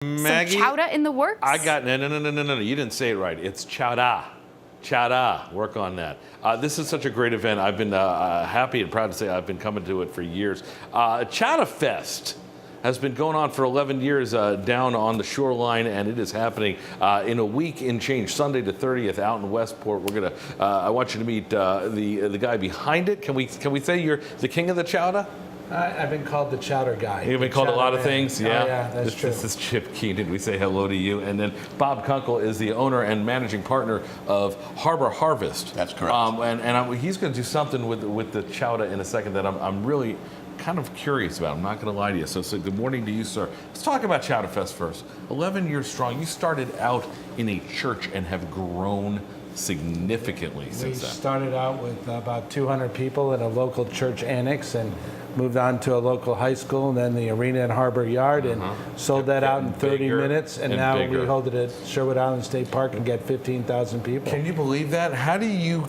Maggie, some chowder in the works? I got no. You didn't say it right. It's chowda. Chowda. Work on that. This is such a great event. I've been happy and proud to say I've been coming to it for years. Chowdafest has been going on for 11 years down on the shoreline, and it is happening in a week in change, Sunday to 30th, out in Westport. We're gonna. I want you to meet the guy behind it. Can we say you're the king of the chowda? I've been called the chowder guy. You've been called a lot of things, yeah. Oh, yeah, that's true. This is Chip Keenan. We say hello to you. And then Bob Kunkel is the owner and managing partner of Harbor Harvest. That's correct. He's going to do something with the chowder in a second that I'm really kind of curious about. I'm not going to lie to you. So good morning to you, sir. Let's talk about Chowderfest first. 11 years strong. You started out in a church and have grown significantly since then. We started out with about 200 people in a local church annex and moved on to a local high school and then the arena and Harbor Yard and sold that out in 30 minutes. And now we hold it at Sherwood Island State Park and get 15,000 people. Can you believe that? How do you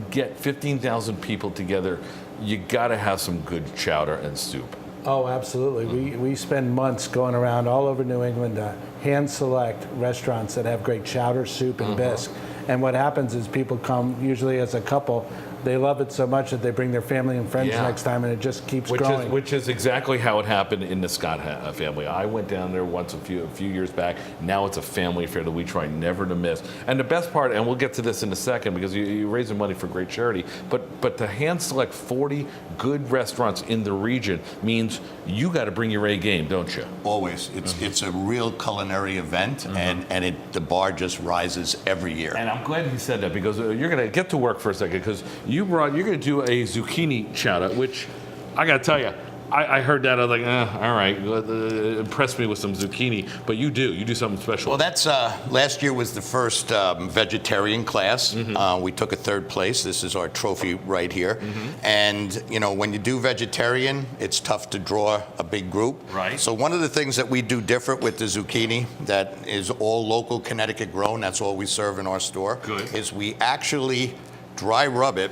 get 15,000 people together? You got to have some good chowder and soup. Oh, absolutely. We spend months going around all over New England to hand select restaurants that have great chowder, soup, and bisque. And what happens is people come, usually as a couple, they love it so much that they bring their family and friends next time, and it just keeps growing. Which is exactly how it happened in the Scott family. I went down there once a few years back. Now it's a family affair that we try never to miss. And the best part, and we'll get to this in a second because you're raising money for great charity, but to hand select 40 good restaurants in the region means you got to bring your A game, don't you? Always. It's a real culinary event, and the bar just rises every year. And I'm glad you said that because you're going to get to work for a second because you're going to do a zucchini chowder, which I got to tell you, I heard that. I was like, all right, impress me with some zucchini. But you do something special. Well, that's last year was the first vegetarian class. We took a third place. This is our trophy right here. And when you do vegetarian, it's tough to draw a big group. Right. So one of the things that we do different with the zucchini, that is all local Connecticut grown. That's all we serve in our store. Good. Is we actually dry rub it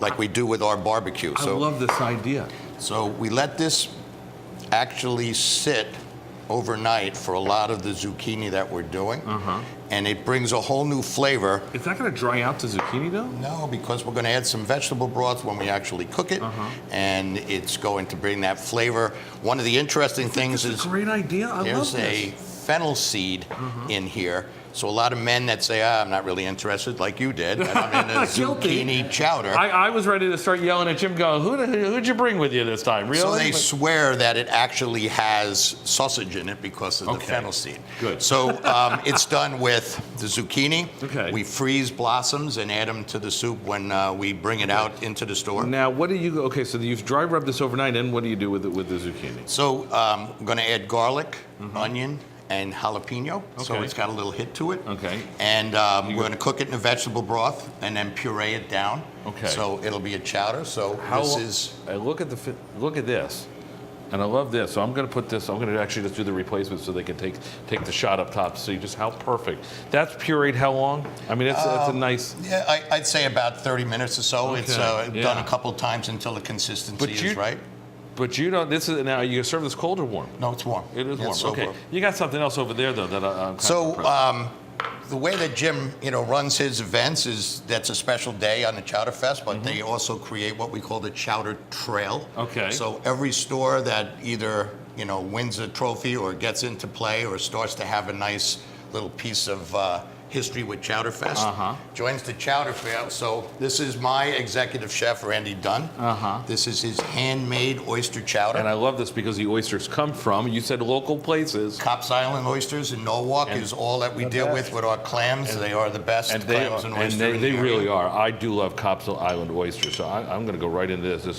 like we do with our barbecue. I love this idea. So we let this actually sit overnight for a lot of the zucchini that we're doing, and it brings a whole new flavor. Is that going to dry out the zucchini though? No, because we're going to add some vegetable broth when we actually cook it, and it's going to bring that flavor. One of the interesting things is a great idea. I love there's a fennel seed in here. So a lot of men that say, I'm not really interested, like you did, and I'm in a zucchini chowder. I was ready to start yelling at Jim, going, who'd you bring with you this time? Really? So they swear that it actually has sausage in it because of the fennel seed. Good. So it's done with the zucchini. Okay. We freeze blossoms and add them to the soup when we bring it out into the store. Now, what do you, so you've dry rubbed this overnight, and what do you do with the zucchini? So I'm going to add garlic, onion, and jalapeno, so Okay. it's got a little hit to it. Okay. And we're going to cook it in a vegetable broth and then puree it down. Okay. So it'll be a chowder. So Look at this, and I love this. So I'm going to put this. I'm going to actually just do the replacement so they can take the shot up top. See just how perfect. That's pureed how long? I mean, it's a nice. Yeah, I'd say about 30 minutes or so. Okay. It's done a couple times until the consistency is right. But you don't. This is now. You serve this cold or warm? No, it's warm. It is warm. So Okay. warm. You got something else over there though that I'm kind So of the way that Jim, runs his events is that's a special day on the Chowderfest, but they also create what we call the Chowder Trail. Okay. So every store that either wins a trophy or gets into play or starts to have a nice little piece of history with Chowderfest joins the Chowder Trail. So this is my executive chef, Randy Dunn. This is his handmade oyster chowder. And I love this because the oysters come from, you said local places. Cops Island oysters in Norwalk is all that we deal with our clams. They are the best clams and oysters. And they really are. I do love Cops Island oysters, so I'm going to go right into this.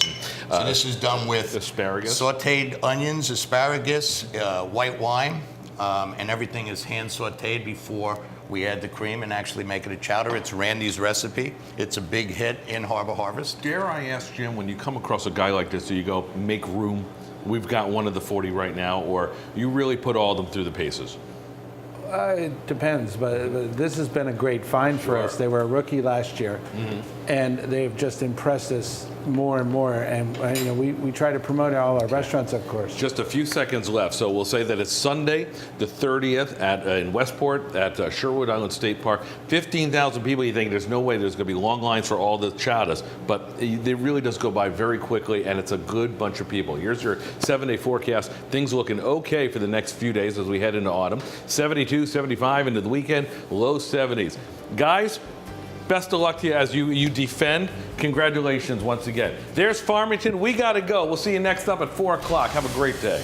So this is done with asparagus, sautéed onions, asparagus, white wine, and everything is hand sautéed before we add the cream and actually make it a chowder. It's Randy's recipe. It's a big hit in Harbor Harvest. Dare I ask, Jim, when you come across a guy like this, do you go, make room? We've got one of the 40 right now, or you really put all of them through the paces? It depends, but this has been a great find for us. They were a rookie last year, and they've just impressed us more and more. And you know, we try to promote all our restaurants, of course. Just a few seconds left, so we'll say that it's Sunday, the 30th, in Westport at Sherwood Island State Park. 15,000 people. You think there's no way there's going to be long lines for all the chowdas, but it really does go by very quickly, and it's a good bunch of people. Here's your 7-day forecast. Things looking okay for the next few days as we head into autumn. 72, 75 into the weekend, low 70s. Guys, best of luck to you as you defend. Congratulations once again. There's Farmington. We got to go. We'll see you next up at 4 o'clock. Have a great day.